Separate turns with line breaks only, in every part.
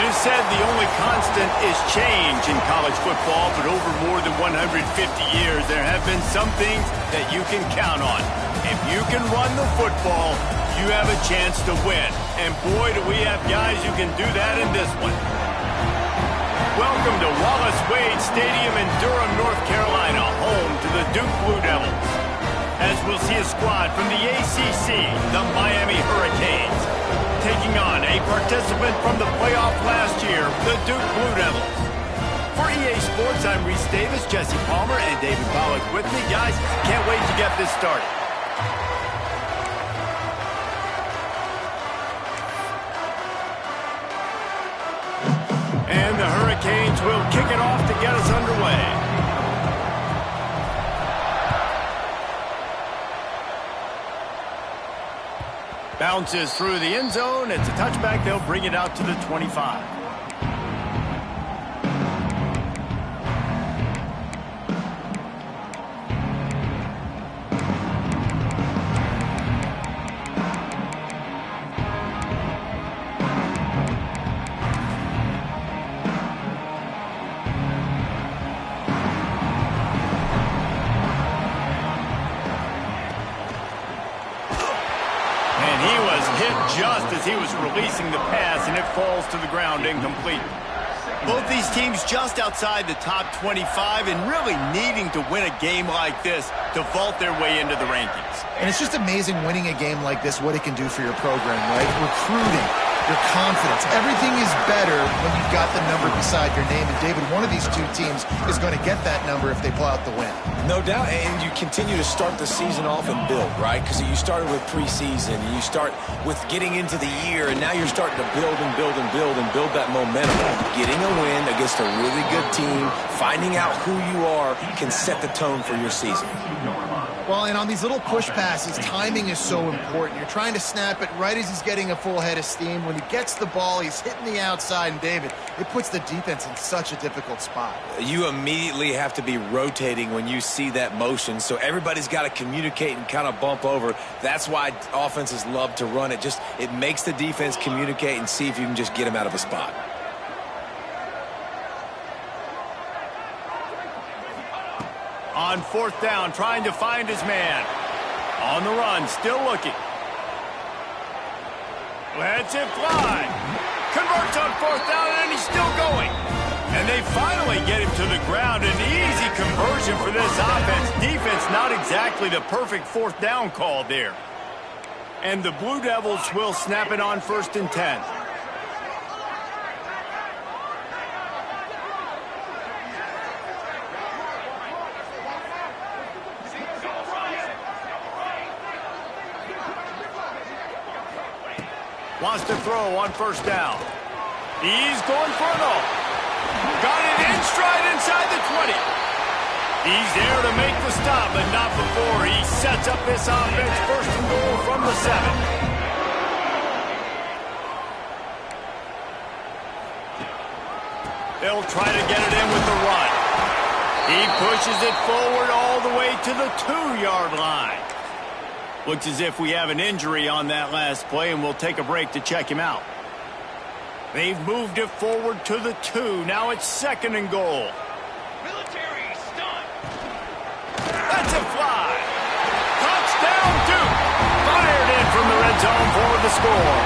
is said the only constant is change in college football, but over more than 150 years, there have been some things that you can count on. If you can run the football, you have a chance to win. And boy, do we have guys who can do that in this one. Welcome to Wallace Wade Stadium in Durham, North Carolina, home to the Duke Blue Devils. As we'll see a squad from the ACC, the Miami Hurricanes, taking on a participant from the playoff last year, the Duke Blue Devils. For EA Sports, I'm Reese Davis, Jesse Palmer, and David Pollack with me. Guys, can't wait to get this started. And the Hurricanes will kick it off to get us underway. Bounces through the end zone. It's a touchback. They'll bring it out to the 25. Just as he was releasing the pass, and it falls to the ground incomplete. Both these teams just outside the top 25 and really needing to win a game like this to vault their way into the rankings.
And it's just amazing winning a game like this, what it can do for your program, right? Recruiting, your confidence, everything is better when you've got the number beside your name. And David, one of these two teams is going to get that number if they pull out the win.
No doubt, and you continue to start the season off and build, right? Because you started with preseason, and you start with getting into the year, and now you're starting to build and build and build and build that momentum. Getting a win against a really good team, finding out who you are, can set the tone for your season.
Well, and on these little push passes, timing is so important. You're trying to snap it right as he's getting a full head of steam. When he gets the ball, he's hitting the outside, and David, it puts the defense in such a difficult spot.
You immediately have to be rotating when you see that motion, so everybody's got to communicate and kind of bump over. That's why offenses love to run it. It makes the defense communicate and see if you can just get him out of a spot.
On fourth down, trying to find his man. On the run, still looking. Lets it fly. Converts on fourth down, and he's still going. And they finally get him to the ground. An easy conversion for this offense. Defense, not exactly the perfect fourth down call there. And the Blue Devils will snap it on 1st and 10. Wants to throw on 1st down. He's going for it all. Got it in stride inside the 20. He's there to make the stop, but not before he sets up this offense. 1st and goal from the 7. They'll try to get it in with the run. He pushes it forward all the way to the 2-yard line. Looks as if we have an injury on that last play, and we'll take a break to check him out. They've moved it forward to the 2. Now it's 2nd and goal.
Military stun.
That's a fly. Touchdown, Duke. Fired in from the red zone for the score.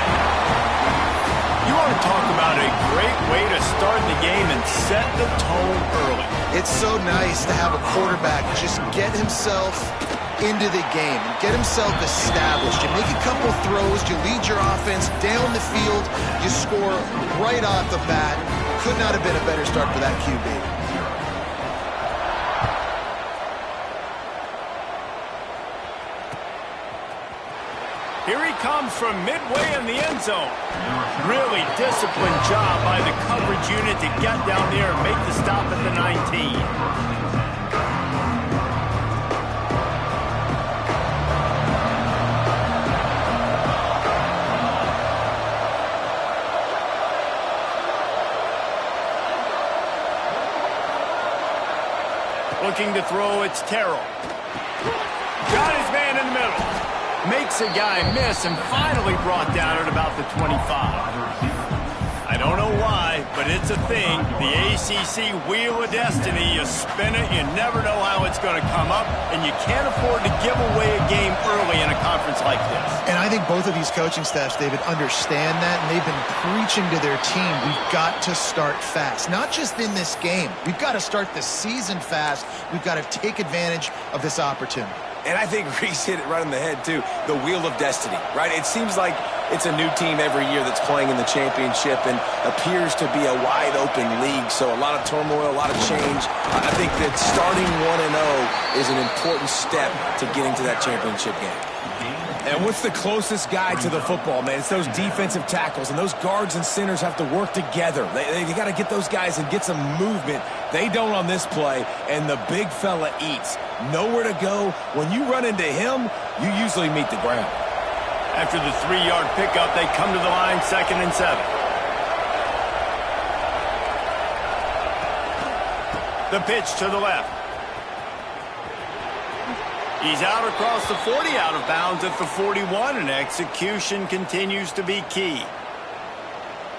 You want to talk about a great way to start the game and set the tone early.
It's so nice to have a quarterback just get himself into the game and get himself established. You make a couple throws, you lead your offense down the field, you score right off the bat. Could not have been a better start for that QB.
Here he comes from midway in the end zone. Really disciplined job by the coverage unit to get down there and make the stop at the 19. Looking to throw, it's Terrell. Got his man in the middle. Makes a guy miss and finally brought down at about the 25. I don't know why, but it's a thing. The ACC Wheel of Destiny, you spin it, you never know how it's going to come up, and you can't afford to give away a game early in a conference like this.
And I think both of these coaching staffs, David, understand that, and they've been preaching to their team, we've got to start fast. Not just in this game. We've got to start the season fast. We've got to take advantage of this opportunity.
And I think Reese hit it right on the head, too. The Wheel of Destiny, right? It seems like it's a new team every year that's playing in the championship and appears to be a wide-open league. So a lot of turmoil, a lot of change. I think that starting 1-0 is an important step to getting to that championship game. And what's the closest guy to the football, man? It's those defensive tackles, and those guards and centers have to work together. They got to get those guys and get some movement. They don't on this play, and the big fella eats. Nowhere to go. When you run into him, you usually meet the ground.
After the 3-yard pickup, they come to the line, 2nd and 7. The pitch to the left. He's out across the 40, out of bounds at the 41, and execution continues to be key.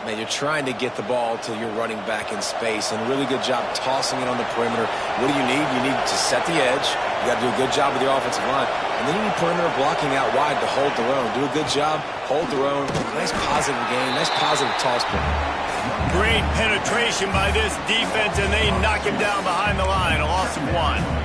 Man, you're trying to get the ball to your running back in space, and a really good job tossing it on the perimeter. What do you need? You need to set the edge. You got to do a good job with your offensive line. And then you need perimeter blocking out wide to hold their own. Do a good job, hold their own. Nice positive game, nice positive toss play.
Great penetration by this defense, and they knock him down behind the line, a loss of 1.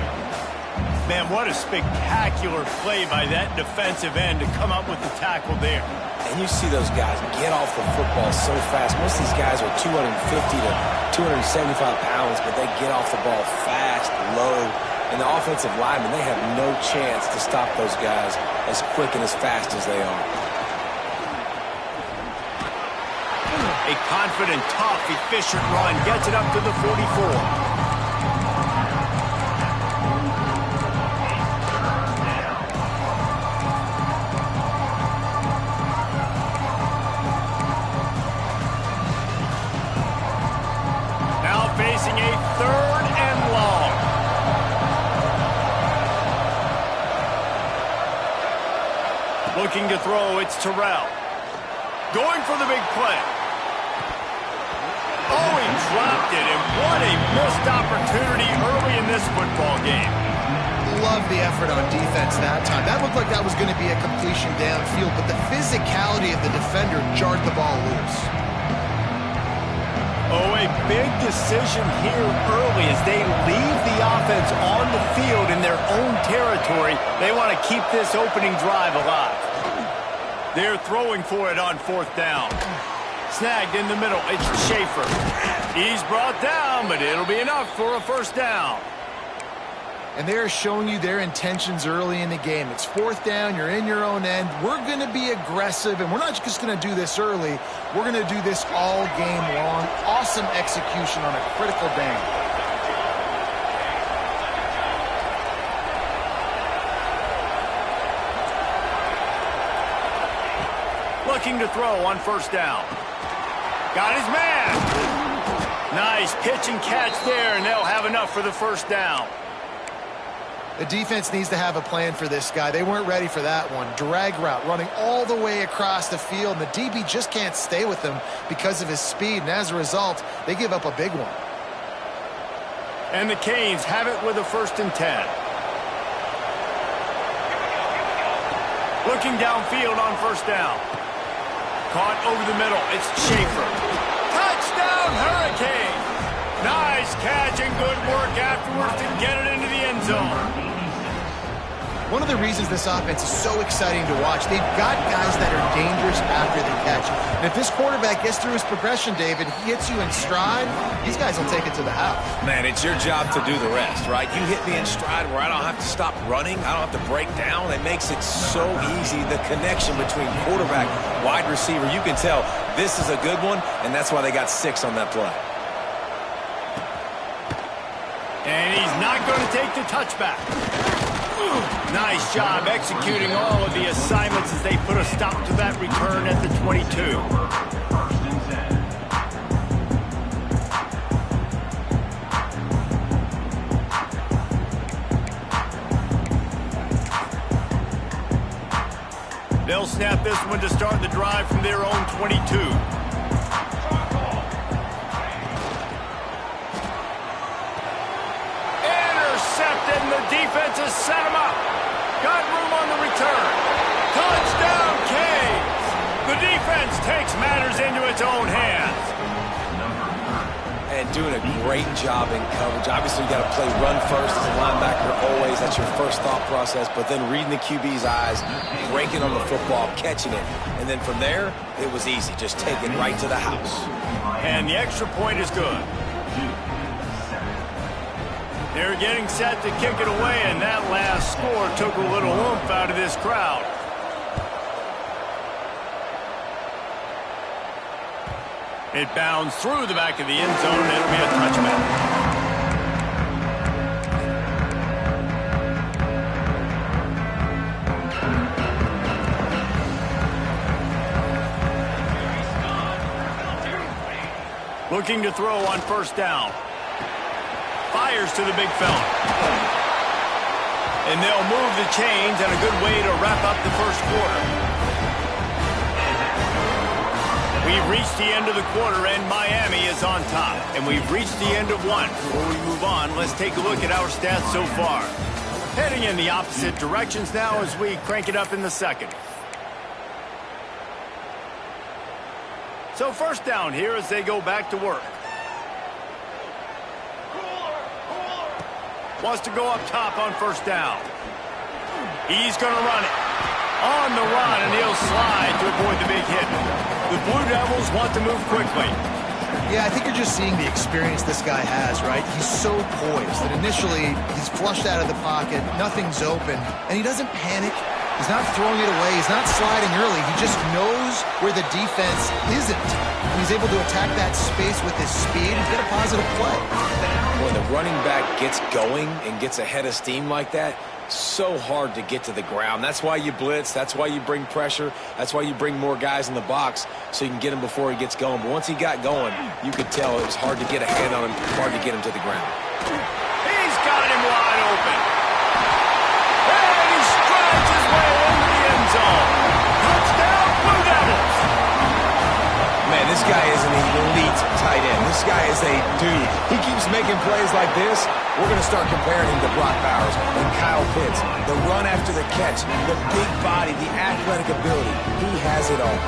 Man, what a spectacular play by that defensive end to come up with the tackle there.
And you see those guys get off the football so fast. Most of these guys are 250 to 275 pounds, but they get off the ball fast, low. And the offensive linemen, they have no chance to stop those guys as quick and as fast as they are.
A confident, tough, efficient run gets it up to the 44. Facing a 3rd and long. Looking to throw, it's Terrell. Going for the big play. Oh, he dropped it, and what a missed opportunity early in this football game.
Love the effort on defense that time. That looked like that was going to be a completion downfield, but the physicality of the defender jarred the ball loose.
Oh, a big decision here early as they leave the offense on the field in their own territory. They want to keep this opening drive alive. They're throwing for it on 4th down. Snagged in the middle. It's Schaefer. He's brought down, but it'll be enough for a 1st down.
And they're showing you their intentions early in the game. It's 4th down, you're in your own end. We're going to be aggressive, and we're not just going to do this early. We're going to do this all game long. Awesome execution on a critical down.
Looking to throw on 1st down. Got his man. Nice pitch and catch there, and they'll have enough for the 1st down.
The defense needs to have a plan for this guy. They weren't ready for that one. Drag route, running all the way across the field, and the DB just can't stay with him because of his speed, and as a result, they give up a big one.
And the Canes have it with a 1st and 10. Looking downfield on 1st down. Caught over the middle. It's Schaefer. Touchdown, Hurricane! Nice catch and good work afterwards to get it into the end zone.
One of the reasons this offense is so exciting to watch, they've got guys that are dangerous after the catch. And if this quarterback gets through his progression, David, he hits you in stride, these guys will take it to the house.
Man, it's your job to do the rest, right? You hit me in stride where I don't have to stop running. I don't have to break down. It makes it so easy. The connection between quarterback, wide receiver, you can tell this is a good one, and that's why they got 6 on that play.
And he's not going to take the touchback. Nice job executing all of the assignments as they put a stop to that return at the 22. They'll snap this one to start the drive from their own 22. defense has set him up. Got room on the return. Touchdown, Canes. The defense takes matters into its own hands.
And doing a great job in coverage. Obviously, you got to play run first as a linebacker always. That's your first thought process. But then reading the QB's eyes, breaking on the football, catching it. And then from there, it was easy. Just take it right to the house.
And the extra point is good. They're getting set to kick it away, and that last score took a little oomph out of this crowd. It bounds through the back of the end zone, and it'll be a touchback. Looking to throw on first down. Fires to the big fella. And they'll move the chains, and a good way to wrap up the first quarter. We've reached the end of the quarter, and Miami is on top. And we've reached the end of one. Before we move on, let's take a look at our stats so far. Heading in the opposite directions now as we crank it up in the second. So first down here as they go back to work. Wants to go up top on first down. He's going to run it. On the run, and he'll slide to avoid the big hit. The Blue Devils want to move quickly.
Yeah, I think you're just seeing the experience this guy has, right? He's so poised that initially he's flushed out of the pocket, nothing's open, and he doesn't panic. He's not throwing it away. He's not sliding early. He just knows where the defense isn't. And he's able to attack that space with his speed and get a positive play.
When the running back gets going and gets ahead of steam like that, so hard to get to the ground. That's why you blitz. That's why you bring pressure. That's why you bring more guys in the box so you can get him before he gets going. But once he got going, you could tell it was hard to get a hand on him, hard to get him to the ground.
He's got him wide open. And he strides his way into the end zone. Touchdown, Blue Devils.
Man, this guy is an elite tight end. This guy is a dude. He keeps making plays like this. We're going to start comparing him to Brock Bowers and Kyle Pitts. The run after the catch, the big body, the athletic ability. He has it all.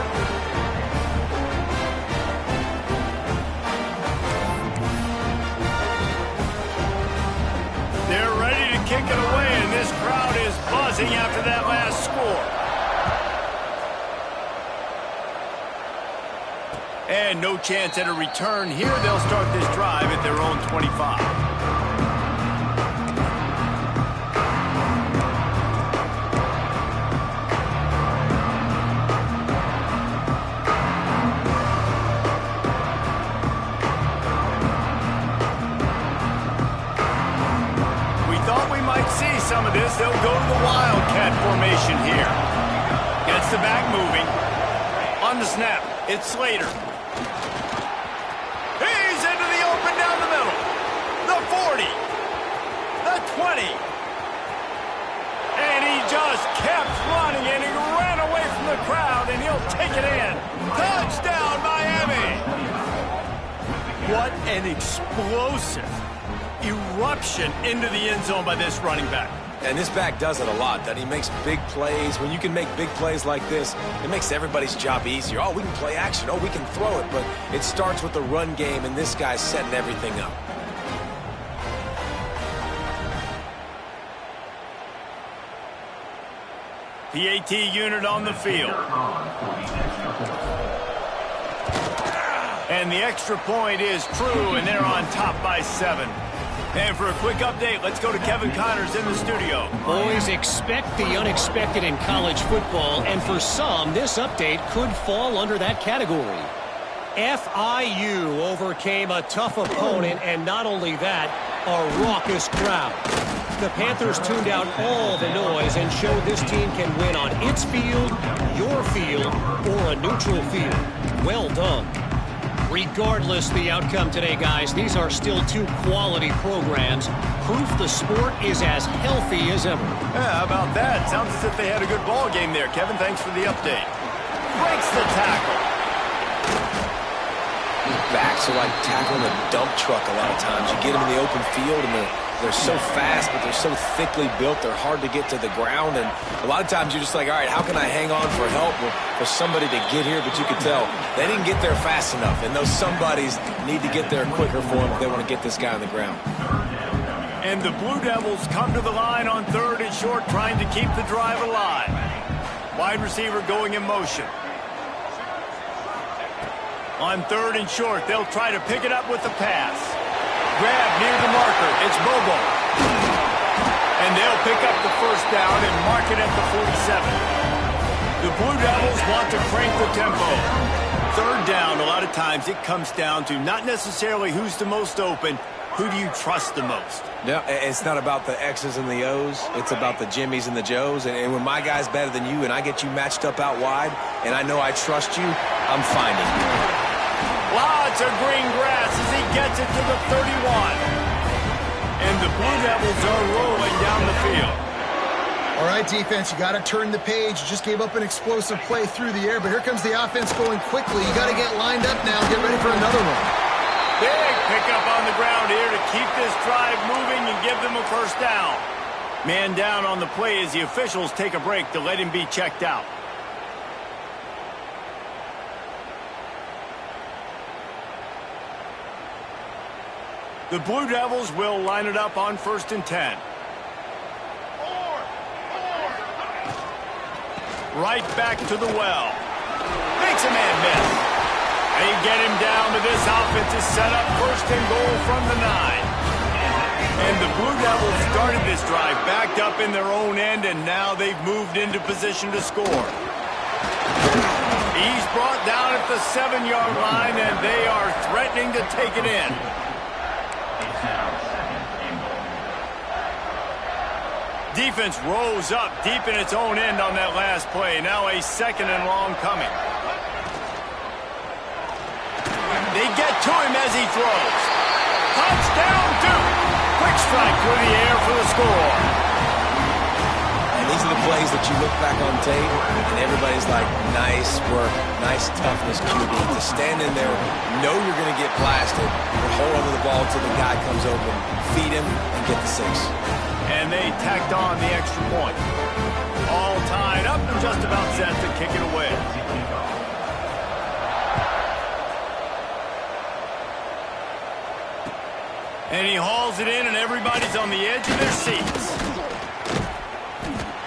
They're ready to kick it away, and this crowd is buzzing after that last score. And no chance at a return here. They'll start this drive at their own 25. Some of this, they'll go to the Wildcat formation here. Gets the back moving. On the snap, it's Slater. He's into the open down the middle. The 40. The 20. And he just kept running, and he ran away from the crowd, and he'll take it in. Touchdown, Miami. What an explosive eruption into the end zone by this running back.
And this back does it a lot. That he makes big plays. When you can make big plays like this, it makes everybody's job easier. Oh, we can play action. Oh, we can throw it. But it starts with the run game, and this guy's setting everything up.
PAT unit on the field. And the extra point is true, and they're on top by 7. And for a quick update, let's go to Kevin Connors in the studio.
Boys, expect the unexpected in college football, and for some, this update could fall under that category. FIU overcame a tough opponent, and not only that, a raucous crowd. The Panthers tuned out all the noise and showed this team can win on its field, your field, or a neutral field. Well done. Regardless the outcome today, guys, these are still two quality programs. Proof the sport is as healthy as ever.
Yeah, how about that? Sounds as if they had a good ball game there. Kevin, thanks for the update. Breaks the tackle.
Backs are like tackling a dump truck a lot of times. You get them in the open field, and They're so fast, but they're so thickly built. They're hard to get to the ground. And a lot of times you're just like, all right, how can I hang on for help or for somebody to get here? But you can tell they didn't get there fast enough. And those somebodies need to get there quicker for them if they want to get this guy on the ground.
And the Blue Devils come to the line on 3rd and short, trying to keep the drive alive. Wide receiver going in motion. On 3rd and short, they'll try to pick it up with the pass. Grab near the marker. It's Bobo. And they'll pick up the first down and mark it at the 47. The Blue Devils want to crank the tempo. 3rd down, a lot of times it comes down to not necessarily who's the most open, who do you trust the most?
No, it's not about the X's and the O's. It's about the Jimmies and the Joes. And when my guy's better than you and I get you matched up out wide and I know I trust you, I'm finding you.
Lots of green grass as he gets it to the 31. And the Blue Devils are rolling down the field.
All right, defense, you got to turn the page. You just gave up an explosive play through the air, but here comes the offense going quickly. You got to get lined up now and get ready for another one.
Big pickup on the ground here to keep this drive moving and give them a first down. Man down on the play as the officials take a break to let him be checked out. The Blue Devils will line it up on 1st and 10. Right back to the well. Makes a man miss. They get him down to this offense is set up 1st and goal from the 9. And the Blue Devils started this drive backed up in their own end, and now they've moved into position to score. He's brought down at the 7-yard line, and they are threatening to take it in. Defense rose up deep in its own end on that last play. Now a 2nd and long coming. They get to him as he throws. Touchdown, Duke! Quick strike through the air for the score.
And these are the plays that you look back on tape, and everybody's like, nice work, nice toughness, QB. To stand in there, know you're going to get blasted, but hold onto the ball until the guy comes open, feed him, and get the 6.
And they tacked on the extra point. All tied up and just about set to kick it away. And he hauls it in, and everybody's on the edge of their seats.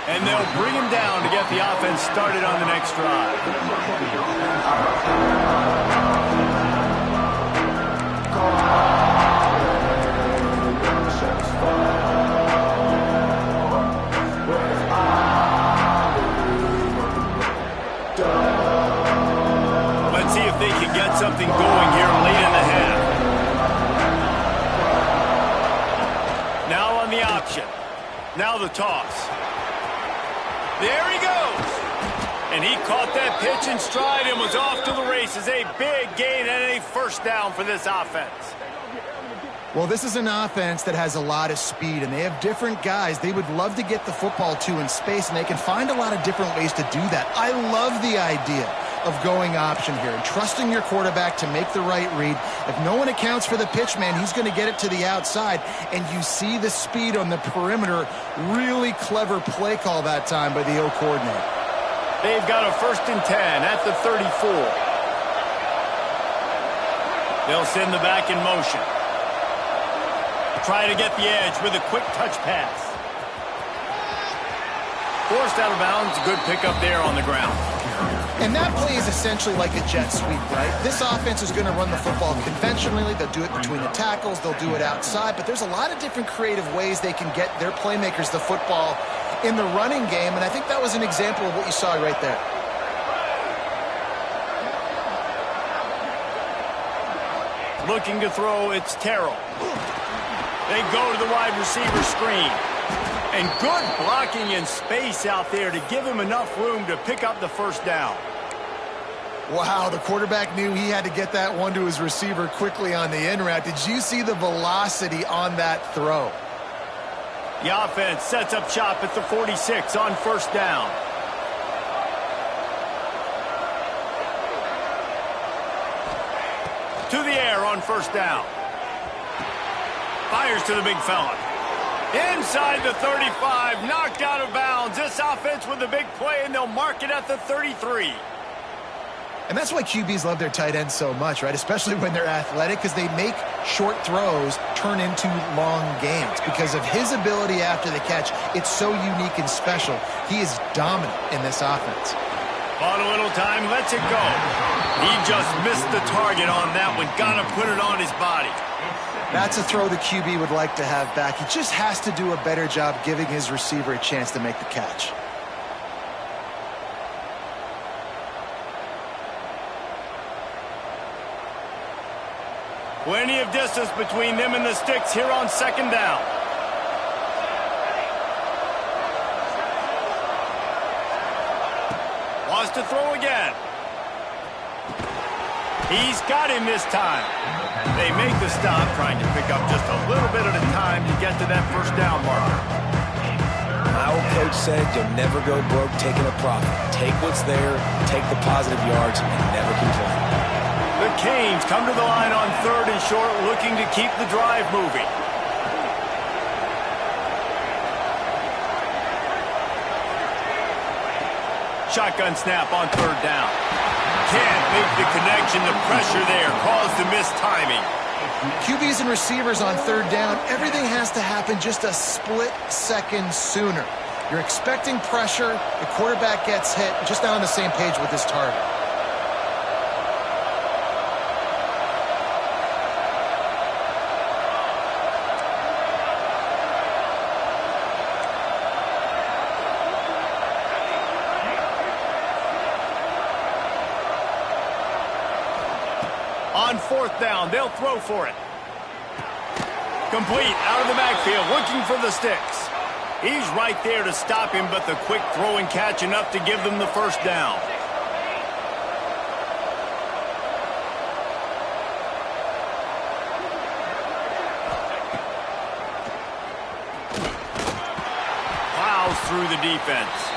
And they'll bring him down to get the offense started on the next drive. Let's see if they can get something going here late in the half. Now on the option. Now the toss. There he goes. And he caught that pitch in stride and was off to the races. A big gain and a first down for this offense.
Well, this is an offense that has a lot of speed, and they have different guys they would love to get the football to in space, and they can find a lot of different ways to do that. I love the idea of going option here and trusting your quarterback to make the right read. If no one accounts for the pitch, man, he's going to get it to the outside, and you see the speed on the perimeter. Really clever play call that time by the O coordinator.
They've got a 1st and 10 at the 34. They'll send the back in motion. Try to get the edge with a quick touch pass. Forced out of bounds. Good pickup there on the ground.
And that play is essentially like a jet sweep, right? This offense is going to run the football conventionally. They'll do it between the tackles. They'll do it outside. But there's a lot of different creative ways they can get their playmakers the football in the running game. And I think that was an example of what you saw right there.
Looking to throw, it's Terrell. They go to the wide receiver screen. And good blocking in space out there to give him enough room to pick up the first down.
Wow, the quarterback knew he had to get that one to his receiver quickly on the in route. Did you see the velocity on that throw?
The offense sets up shop at the 46 on first down. To the air on first down. Fires to the big fella. Inside the 35, knocked out of bounds. This offense with a big play, and they'll mark it at the 33.
And that's why QBs love their tight ends so much, right? Especially when they're athletic, because they make short throws turn into long gains. Because of his ability after the catch, it's so unique and special. He is dominant in this offense.
Bought a little time, lets it go. He just missed the target on that one. Got to put it on his body.
That's a throw the QB would like to have back. He just has to do a better job giving his receiver a chance to make the catch.
Plenty of distance between them and the sticks here on second down. Wants to throw again. He's got him this time. They make the stop, trying to pick up just a little bit at a time to get to that first down marker.
My old coach said you'll never go broke taking a profit. Take what's there, take the positive yards, and never complain.
The Canes come to the line on third and short, looking to keep the drive moving. Shotgun snap on third down. Can't make the connection. The pressure there caused the missed timing.
QBs and receivers on third down, everything has to happen just a split second sooner. You're expecting pressure, the quarterback gets hit, just not on the same page with his target.
On fourth down, they'll throw for it. Complete, out of the backfield, looking for the sticks. He's right there to stop him, but the quick throw and catch enough to give them the first down. Plows through the defense.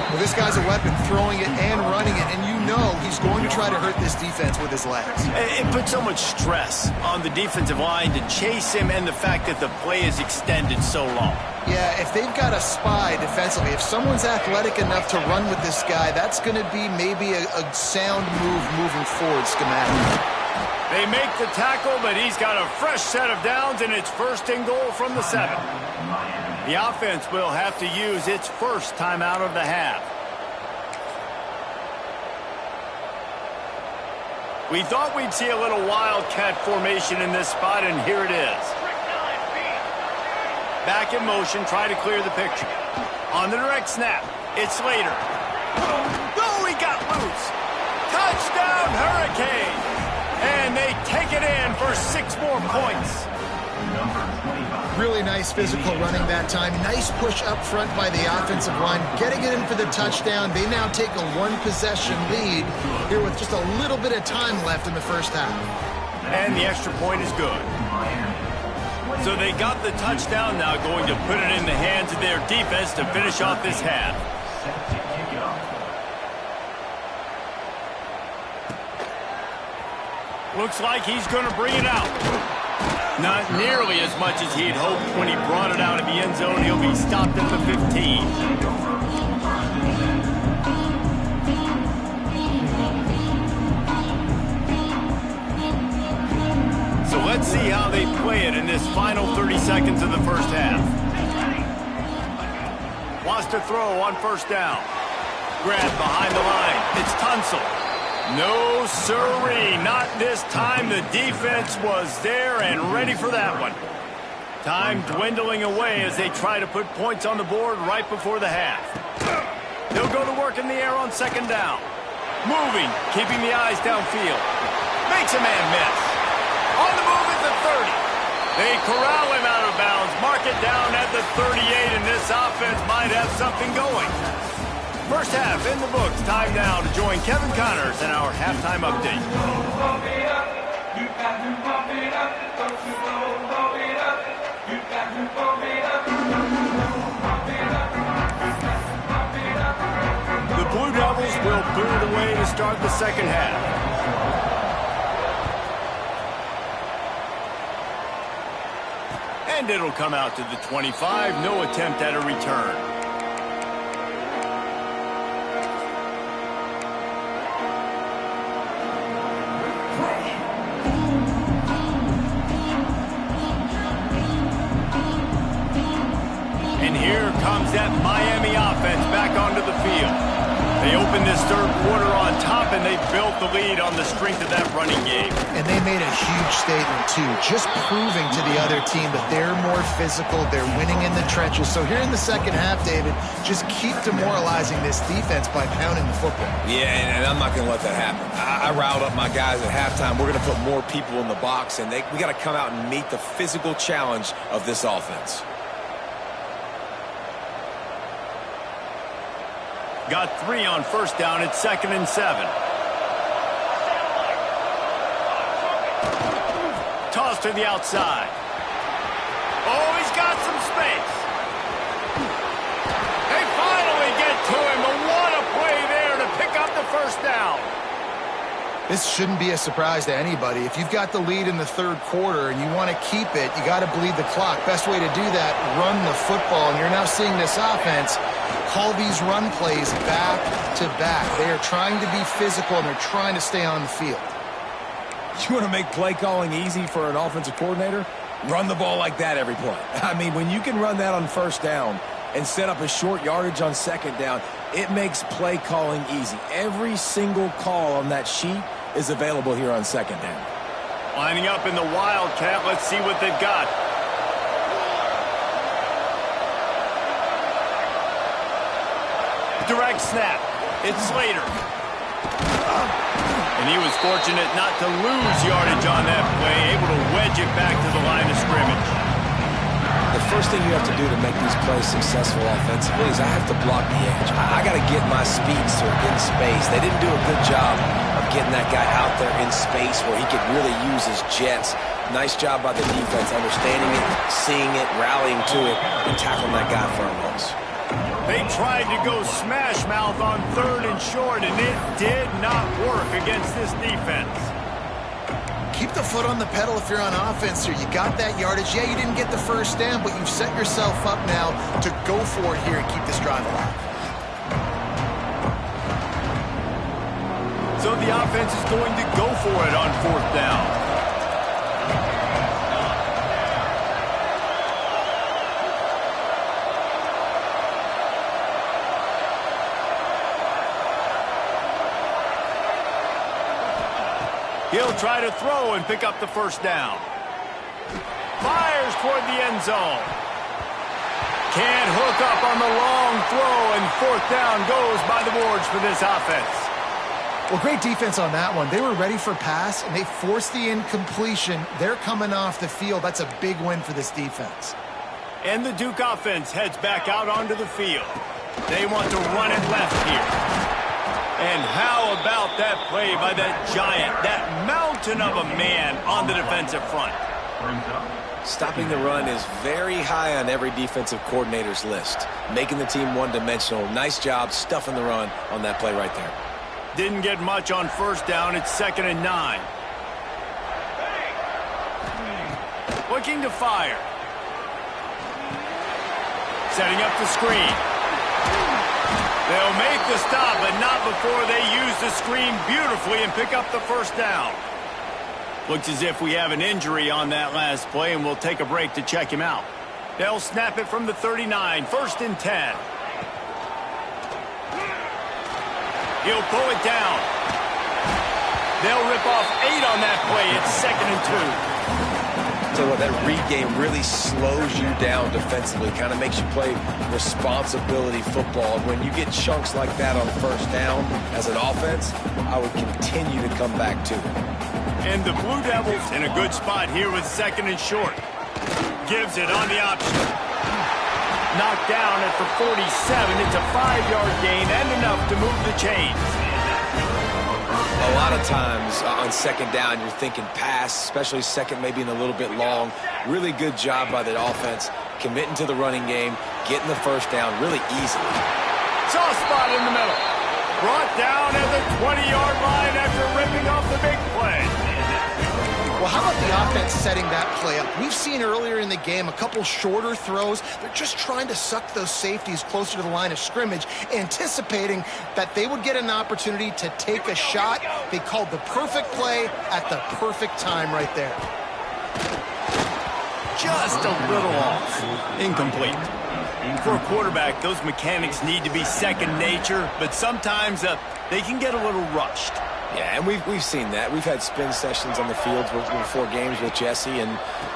Well, this guy's a weapon, throwing it and running it, and you know he's going to try to hurt this defense with his legs.
It puts so much stress on the defensive line to chase him, and the fact that the play is extended so long.
Yeah, if they've got a spy defensively, if someone's athletic enough to run with this guy, that's going to be maybe a sound move moving forward schematically.
They make the tackle, but he's got a fresh set of downs, and it's first and goal from the 7. The offense will have to use its first timeout of the half. We thought we'd see a little wildcat formation in this spot, and here it is. Back in motion, try to clear the picture. On the direct snap, it's Slater. Oh, he got loose. Touchdown, Hurricane! And they take it in for 6 more points.
Really nice physical running that time. Nice push up front by the offensive line. Getting it in for the touchdown. They now take a 1-possession lead here with just a little bit of time left in the first half.
And the extra point is good. So they got the touchdown, now going to put it in the hands of their defense to finish off this half. Looks like he's going to bring it out. Not nearly as much as he'd hoped when he brought it out of the end zone. He'll be stopped at the 15. So let's see how they play it in this final 30 seconds of the first half. Wants to throw on first down. Grab behind the line. It's Tunsil. No sirree, not this time. The defense was there and ready for that one. Time dwindling away as they try to put points on the board right before the half. They'll go to work in the air on second down. Moving, keeping the eyes downfield. Makes a man miss. On the move at the 30. They corral him out of bounds, mark it down at the 38, and this offense might have something going. First half in the books. Time now to join Kevin Connors in our halftime update. The Blue Devils will boot it away to start the second half. And And it'll come out to the 25. No attempt at a return. And here comes that Miami offense back onto the field. They opened this third quarter on top, and they built the lead on the strength of that running game.
And they made a huge statement, too, just proving to the other team that they're more physical, they're winning in the trenches. So here in the second half, David, just keep demoralizing this defense by pounding the football.
Yeah, and I'm not going to let that happen. I riled up my guys at halftime. We're going to put more people in the box, and we got to come out and meet the physical challenge of this offense.
Got 3 on first down. It's 2nd and 7. Toss to the outside. Oh, he's got some space. They finally get to him, but what a play there to pick up the first down.
This shouldn't be a surprise to anybody. If you've got the lead in the third quarter and you want to keep it, you got to bleed the clock. Best way to do that, run the football. And you're now seeing this offense call these run plays back to back. They are trying to be physical, and they're trying to stay on the field.
You want to make play calling easy for an offensive coordinator? Run the ball like that every play. I mean, when you can run that on first down and set up a short yardage on second down, it makes play calling easy. Every single call on that sheet is available here on second down.
Lining up in the Wildcat. Let's see what they've got. Direct snap. It's Slater. And he was fortunate not to lose yardage on that play, able to wedge it back to the line of scrimmage.
The first thing you have to do to make these plays successful offensively is I have to block the edge. I got to get my speedster in space. They didn't do a good job of getting that guy out there in space where he could really use his jets. Nice job by the defense, understanding it, seeing it, rallying to it, and tackling that guy for a loss.
They tried to go smash mouth on 3rd and short, and it did not work against this defense.
Keep the foot on the pedal if you're on offense here. You got that yardage. Yeah, you didn't get the first down, but you've set yourself up now to go for it here and keep this drive alive.
So the offense is going to go for it on 4th down. He'll try to throw and pick up the first down. Fires toward the end zone. Can't hook up on the long throw, and 4th down goes by the boards for this offense.
Well, great defense on that one. They were ready for pass, and they forced the incompletion. They're coming off the field. That's a big win for this defense.
And the Duke offense heads back out onto the field. They want to run it left here. And how about that play by that giant, that mountain of a man on the defensive front?
Stopping the run is very high on every defensive coordinator's list. Making the team one-dimensional. Nice job stuffing the run on that play right there.
Didn't get much on first down. It's 2nd and 9. Looking to fire. Setting up the screen. They'll make the stop, but not before they use the screen beautifully and pick up the first down. Looks as if we have an injury on that last play, and we'll take a break to check him out. They'll snap it from the 39, 1st and 10. He'll pull it down. They'll rip off 8 on that play. It's 2nd and 2.
Tell you what, that read game really slows you down defensively, kind of makes you play responsibility football. When you get chunks like that on first down as an offense, I would continue to come back to it.
And the Blue Devils in a good spot here with 2nd and short. Gives it on the option. Knocked down at the 47. It's a 5-yard gain and enough to move the chains.
A lot of times on second down, you're thinking pass, especially second maybe in a little bit long. Really good job by the offense, committing to the running game, getting the first down really easily.
Soft spot in the middle. Brought down at the 20-yard line after ripping off the big play.
Well, how about the offense setting that play up? We've seen earlier in the game a couple shorter throws. They're just trying to suck those safeties closer to the line of scrimmage, anticipating that they would get an opportunity to take a shot. They called the perfect play at the perfect time right there.
Just a little off. Incomplete. For a quarterback, those mechanics need to be second nature, but sometimes they can get a little rushed.
Yeah, and we've seen that. We've had spin sessions on the fields before games with Jesse, and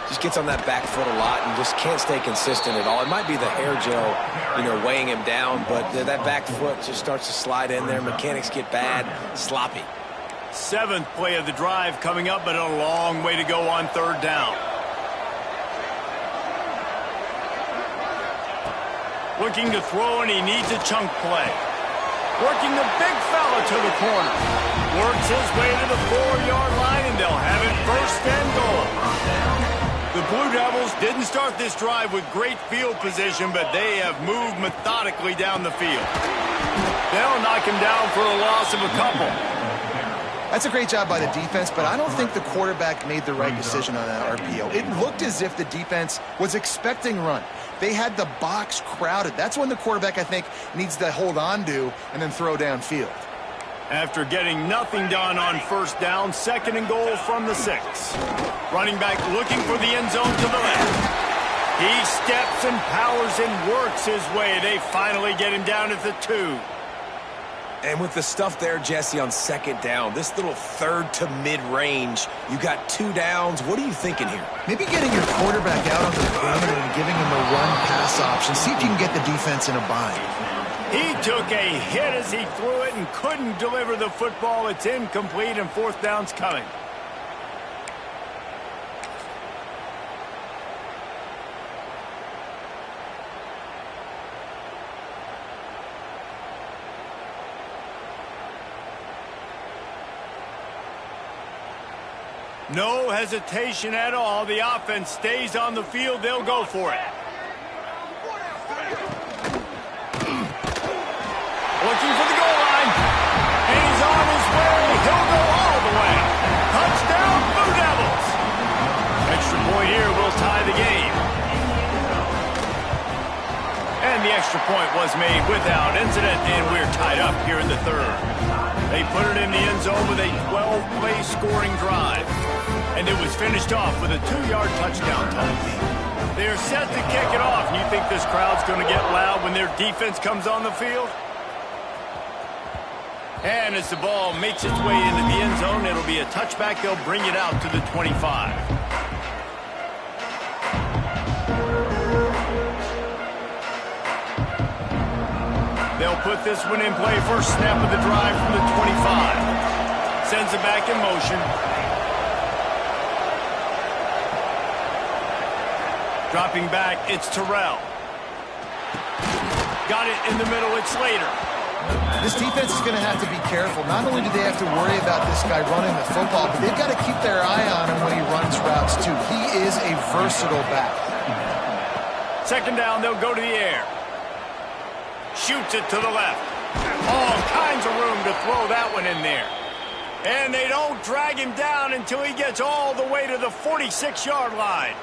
just gets on that back foot a lot and just can't stay consistent at all. It might be the hair gel, weighing him down, but that back foot just starts to slide in there. Mechanics get bad, sloppy.
7th play of the drive coming up, but a long way to go on 3rd down. Looking to throw, and he needs a chunk play. Working the big fella to the corner. Works his way to the 4-yard line, and they'll have it 1st and goal. The Blue Devils didn't start this drive with great field position, but they have moved methodically down the field. They'll knock him down for a loss of a couple.
That's a great job by the defense, but I don't think the quarterback made the right decision on that RPO. It looked as if the defense was expecting run. They had the box crowded. That's when the quarterback, I think, needs to hold on to and then throw downfield.
After getting nothing done on 1st down, 2nd and goal from the 6. Running back looking for the end zone to the left. He steps and powers and works his way. They finally get him down at the 2.
And with the stuff there, Jesse, on 2nd down, this little 3rd to mid-range, you got 2 downs. What are you thinking here?
Maybe getting your quarterback out on the perimeter and giving him a run-pass option. See if you can get the defense in a bind.
He took a hit as he threw it and couldn't deliver the football. It's incomplete, and 4th down's coming. No hesitation at all. The offense stays on the field. They'll go for it. Looking for the goal line. And he's on his way. He'll go all the way. Touchdown, Blue Devils. Extra point here will tie the game. And the extra point was made without incident, and we're tied up here in the 3rd. They put it in the end zone with a 12-play scoring drive. And it was finished off with a 2-yard touchdown toss. They're set to kick it off. And you think this crowd's going to get loud when their defense comes on the field? And as the ball makes its way into the end zone, it'll be a touchback. They'll bring it out to the 25. They'll put this one in play. First snap of the drive from the 25. Sends it back in motion. Dropping back, it's Terrell. Got it in the middle, it's Slater.
This defense is going to have to be careful. Not only do they have to worry about this guy running the football, but they've got to keep their eye on him when he runs routes, too. He is a versatile back.
2nd down, they'll go to the air. Shoots it to the left. All kinds of room to throw that one in there. And they don't drag him down until he gets all the way to the 46-yard line.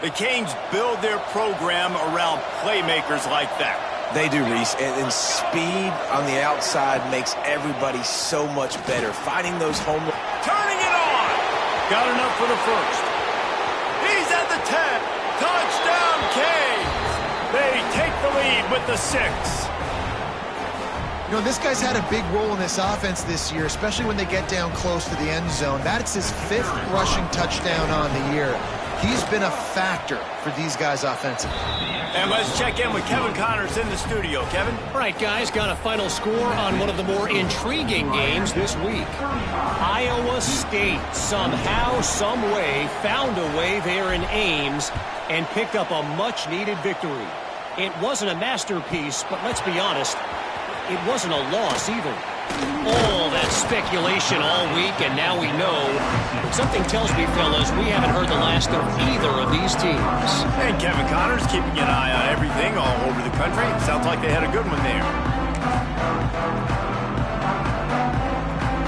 The Canes build their program around playmakers like that.
They do, Reese, and speed on the outside makes everybody so much better. Finding those home...
Turning it on! Got enough for the 1st. He's at the 10. Touchdown, Canes! They take the lead with the 6.
You know, this guy's had a big role in this offense this year, especially when they get down close to the end zone. That's his 5th rushing touchdown on the year. He's been a factor for these guys offensively.
And let's check in with Kevin Connors in the studio. Kevin?
All right, guys, got a final score on one of the more intriguing games this week. Iowa State somehow, some way, found a way there in Ames and picked up a much-needed victory. It wasn't a masterpiece, but let's be honest, it wasn't a loss either. All that speculation all week, and now we know. Something tells me, fellas, we haven't heard the last of either of these teams.
And Kevin Connors keeping an eye on everything all over the country. Sounds like they had a good one there.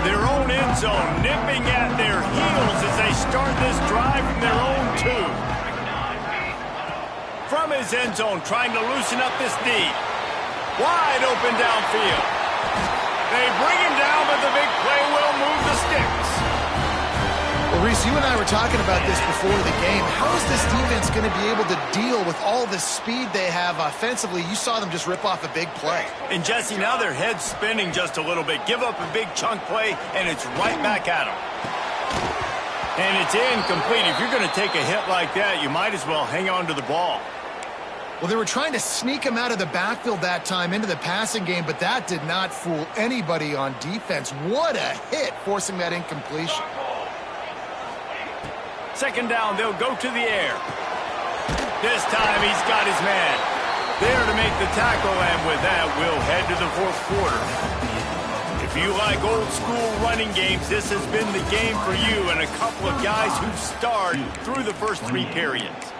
Their own end zone, nipping at their heels as they start this drive from their own 2. From his end zone, trying to loosen up this D. Wide open downfield. They bring him down, but the big play will move the sticks.
Well, Reese, you and I were talking about this before the game. How is this defense going to be able to deal with all the speed they have offensively? You saw them just rip off a big play.
And, Jesse, now their head's spinning just a little bit. Give up a big chunk play, and it's right back at them. And it's incomplete. If you're going to take a hit like that, you might as well hang on to the ball.
Well, they were trying to sneak him out of the backfield that time into the passing game, but that did not fool anybody on defense. What a hit, forcing that incompletion.
Second down, they'll go to the air. This time he's got his man there to make the tackle, and with that, we'll head to the fourth quarter. If you like old school running games, this has been the game for you and a couple of guys who've starred through the first 3 periods.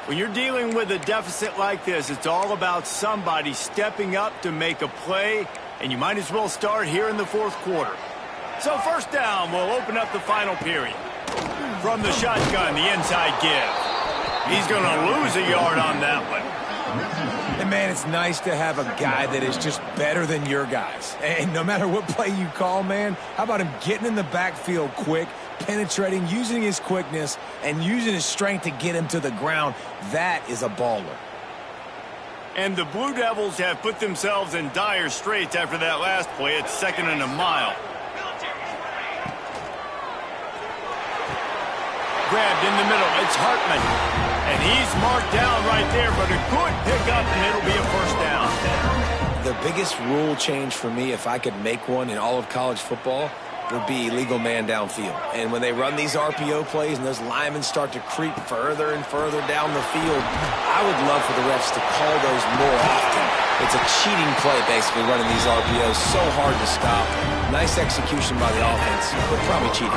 When you're dealing with a deficit like this, it's all about somebody stepping up to make a play, and you might as well start here in the fourth quarter. So first down, we'll open up the final period. From the shotgun, the inside give. He's going to lose a yard on that one.
And, man, it's nice to have a guy that is just better than your guys. And no matter what play you call, man, how about him getting in the backfield quick, penetrating, using his quickness, and using his strength to get him to the ground? That is a baller.
And the Blue Devils have put themselves in dire straits after that last play. It's 2nd and a mile. Grabbed in the middle, it's Hartman. And he's marked down right there, but a good pickup, and it'll be a first down.
The biggest rule change for me, if I could make one in all of college football, would be illegal man downfield. And when they run these RPO plays and those linemen start to creep further and further down the field, I would love for the refs to call those more often. It's a cheating play, basically, running these RPOs. So hard to stop. Nice execution by the offense, but probably cheating.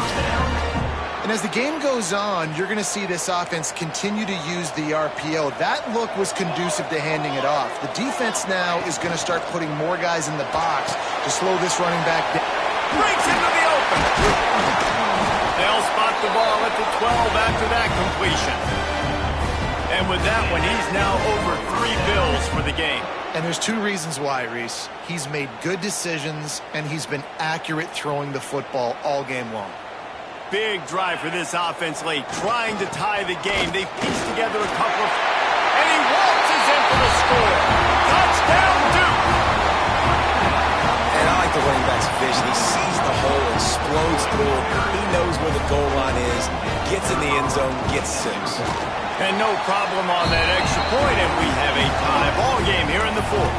And as the game goes on, you're going to see this offense continue to use the RPO. That look was conducive to handing it off. The defense now is going to start putting more guys in the box to slow this running back down.
Breaks into the open. They'll spot the ball at the 12 after that completion. And with that one, he's now over 3 bills for the game.
And there's 2 reasons why, Reese. He's made good decisions, and he's been accurate throwing the football all game long.
Big drive for this offense late, trying to tie the game. They pieced together a couple of... And he waltzes in for the score. Touchdown, Duke!
And I like the running back's vision. He sees the hole, explodes through it. He knows where the goal line is, gets in the end zone, gets 6.
And no problem on that extra point, and we have a tie ball game here in the fourth.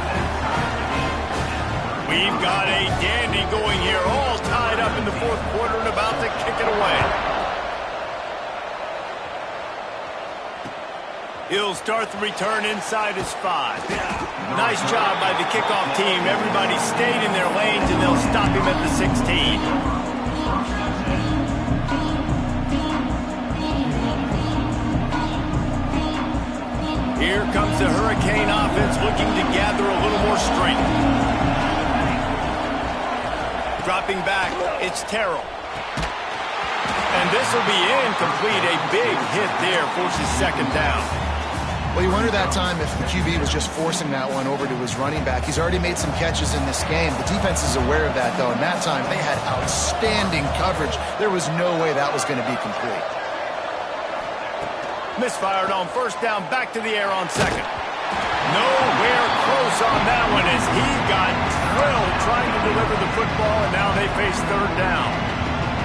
We've got a dandy going here, all tied up in the fourth quarter and about to kick it away. He'll start the return inside his 5. Nice job by the kickoff team. Everybody stayed in their lanes, and they'll stop him at the 16. Here comes the Hurricane offense looking to gather a little more strength. Dropping back, it's Terrell. And this will be incomplete. A big hit there forces 2nd down.
Well, you wonder that time if the QB was just forcing that one over to his running back. He's already made some catches in this game. The defense is aware of that, though, and that time they had outstanding coverage. There was no way that was going to be complete.
Misfired on first down, back to the air on 2nd. Nowhere close on that one as he got drilled trying to deliver the football, and now they face 3rd down.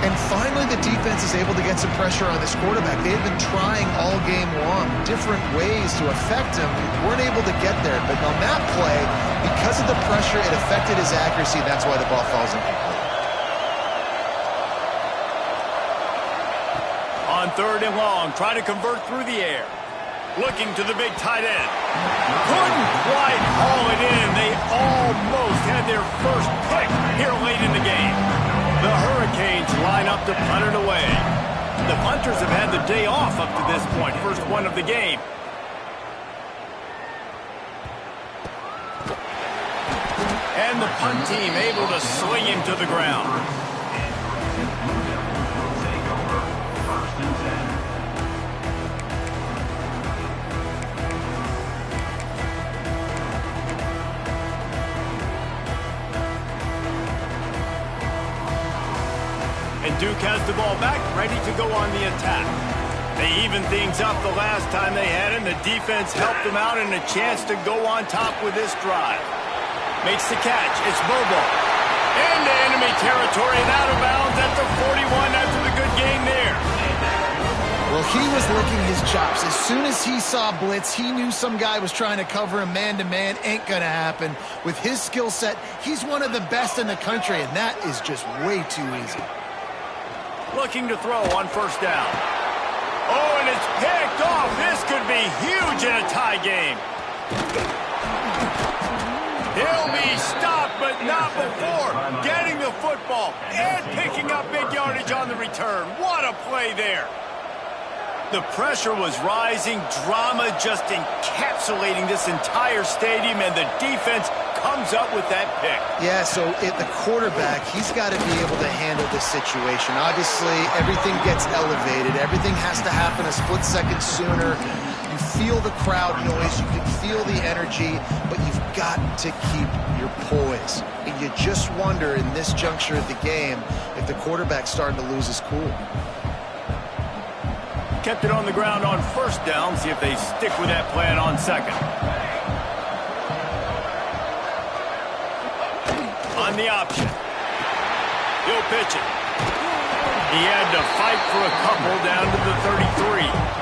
And finally, the defense is able to get some pressure on this quarterback. They've been trying all game long different ways to affect him. Weren't able to get there, but on that play, because of the pressure, it affected his accuracy, and that's why the ball falls incomplete.
On 3rd and long, try to convert through the air. Looking to the big tight end. Couldn't quite haul it in. They almost had their first pick here late in the game. The Hurricanes line up to punt it away. The punters have had the day off up to this point. First one of the game. And the punt team able to sling him to the ground. Duke has the ball back, ready to go on the attack. They evened things up the last time they had him. The defense helped them out and a chance to go on top with this drive. Makes the catch. It's Bobo. Into enemy territory and out of bounds at the 41 after the good game there.
Well, he was licking his chops. As soon as he saw blitz, he knew some guy was trying to cover him man-to-man. Ain't going to happen. With his skill set, he's one of the best in the country, and that is just way too easy.
Looking to throw on first down. Oh, and it's picked off. This could be huge in a tie game. He'll be stopped, but not before getting the football and picking up big yardage on the return. What a play there. The pressure was rising, drama just encapsulating this entire stadium, and the defense comes up with that pick.
Yeah, so at the quarterback, he's got to be able to handle this situation. Obviously, everything gets elevated. Everything has to happen a split second sooner. You feel the crowd noise. You can feel the energy, but you've got to keep your poise. And you just wonder in this juncture of the game if the quarterback's starting to lose his cool.
Kept it on the ground on first down. See if they stick with that plan on second. On the option. He'll pitch it. He had to fight for a couple down to the 33.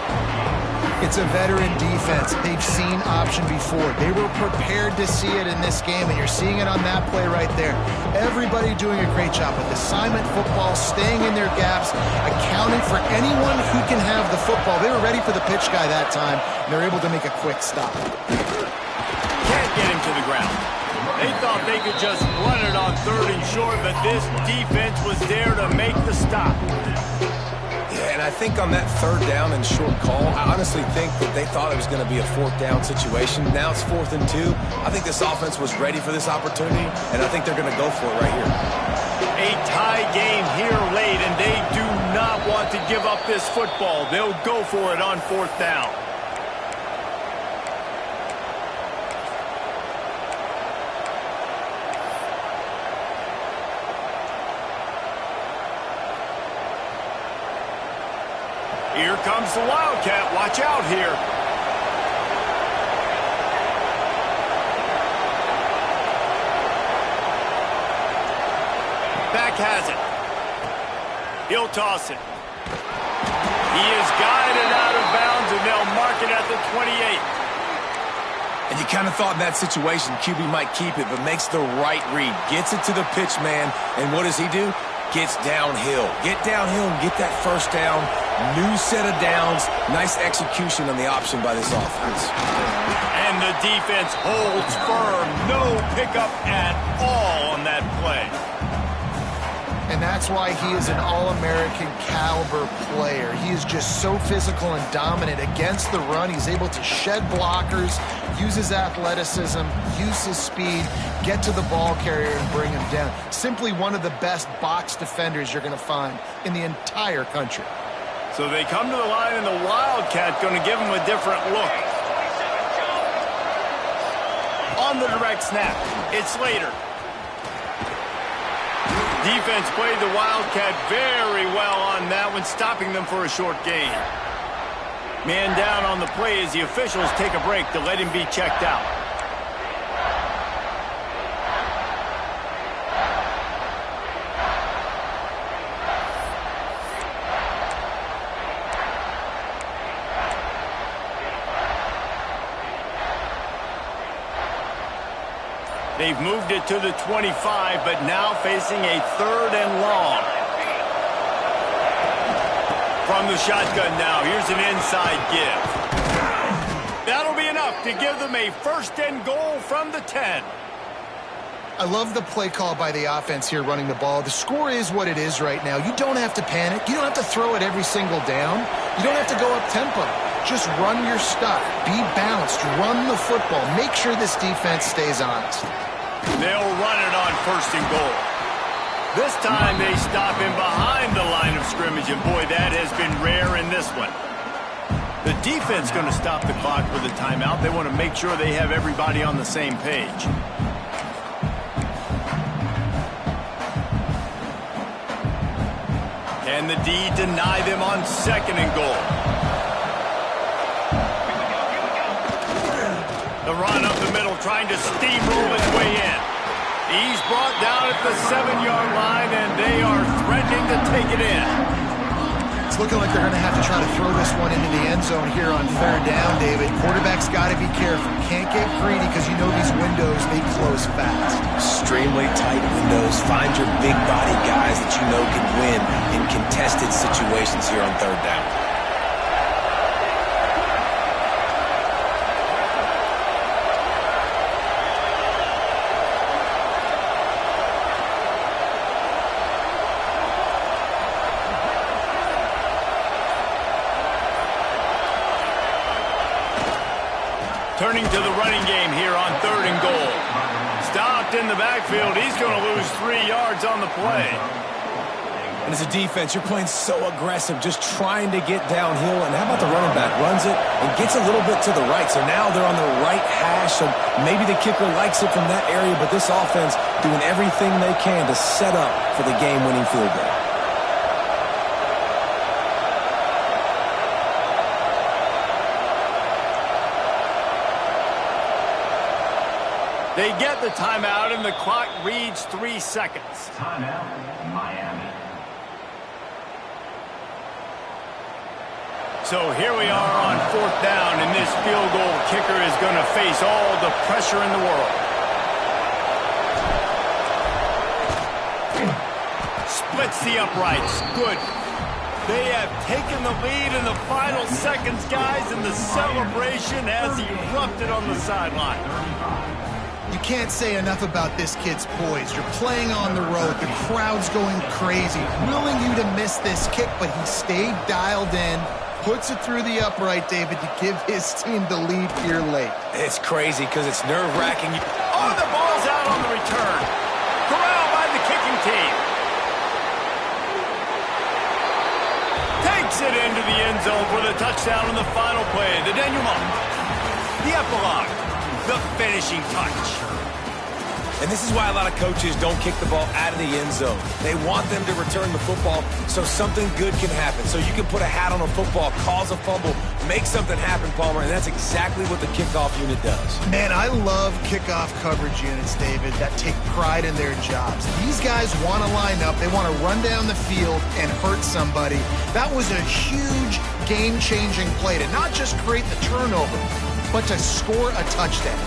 It's a veteran defense. They've seen option before. They were prepared to see it in this game, and you're seeing it on that play right there. Everybody doing a great job with assignment football, staying in their gaps, accounting for anyone who can have the football. They were ready for the pitch guy that time, and they're able to make a quick stop.
Can't get him to the ground. They thought they could just run it on third and short, but this defense was there to make the stop.
Yeah, and I think on that third down and short call, I honestly think that they thought it was going to be a fourth down situation. Now it's 4th and 2. I think this offense was ready for this opportunity, and I think they're going to go for it right here.
A tie game here late, and they do not want to give up this football. They'll go for it on 4th down. Here comes the Wildcat. Watch out here. Back has it. He'll toss it. He is guided out of bounds, and they'll mark it at the 28.
And you kind of thought in that situation QB might keep it, but makes the right read. Gets it to the pitch man, and what does he do? Gets downhill. Get downhill and get that first down. New set of downs. Nice execution on the option by this offense.
And the defense holds firm. No pickup at all on that play.
And that's why he is an All-American caliber player. He is just so physical and dominant against the run. He's able to shed blockers, use his athleticism, use his speed, get to the ball carrier and bring him down. Simply one of the best box defenders you're going to find in the entire country.
So they come to the line, and the Wildcat going to give him a different look. On the direct snap, it's Slater. Defense played the Wildcat very well on that one, stopping them for a short gain. Man down on the play as the officials take a break to let him be checked out. They've moved it to the 25, but now facing a 3rd and long. From the shotgun now, here's an inside give. That'll be enough to give them a 1st and goal from the 10.
I love the play call by the offense here running the ball. The score is what it is right now. You don't have to panic. You don't have to throw it every single down. You don't have to go up tempo. Just run your stuff. Be balanced. Run the football. Make sure this defense stays honest.
They'll run it on 1st and goal. This time they stop him behind the line of scrimmage, and boy, that has been rare in this one. The defense going to stop the clock with a timeout. They want to make sure they have everybody on the same page. And the D deny them on 2nd and goal. The run up the middle, trying to steamroll his way in. He's brought down at the 7-yard line, and they are threatening to take it in.
It's looking like they're going to have to try to throw this one into the end zone here on 3rd down, David. Quarterback's got to be careful. Can't get greedy because you know these windows, they close fast.
Extremely tight windows. Find your big body guys that you know can win in contested situations here on 3rd down.
Turning to the running game here on 3rd and goal. Stopped in the backfield. He's going to lose 3 yards on the play.
And as a defense, you're playing so aggressive, just trying to get downhill. And how about the running back? Runs it and gets a little bit to the right. So now they're on the right hash. So maybe the kicker likes it from that area. But this offense doing everything they can to set up for the game-winning field goal.
They get the timeout, and the clock reads 3 seconds.
Timeout, Miami.
So here we are on 4th down, and this field goal kicker is going to face all the pressure in the world. Splits the uprights. Good. They have taken the lead in the final seconds, guys, and the celebration has erupted on the sideline.
You can't say enough about this kid's poise. You're playing on the road. The crowd's going crazy, willing you to miss this kick, but he stayed dialed in, puts it through the upright, David, to give his team the lead here late.
It's crazy because it's nerve-wracking.
Oh, the ball's out on the return. Corralled by the kicking team. Takes it into the end zone for the touchdown on the final play. The denouement. The epilogue. The finishing touch.
And this is why a lot of coaches don't kick the ball out of the end zone. They want them to return the football so something good can happen. So you can put a hat on a football, cause a fumble, make something happen, Palmer, and that's exactly what the kickoff unit does.
Man, I love kickoff coverage units, David, that take pride in their jobs. These guys want to line up. They want to run down the field and hurt somebody. That was a huge game-changing play to not just create the turnover, but to score a touchdown.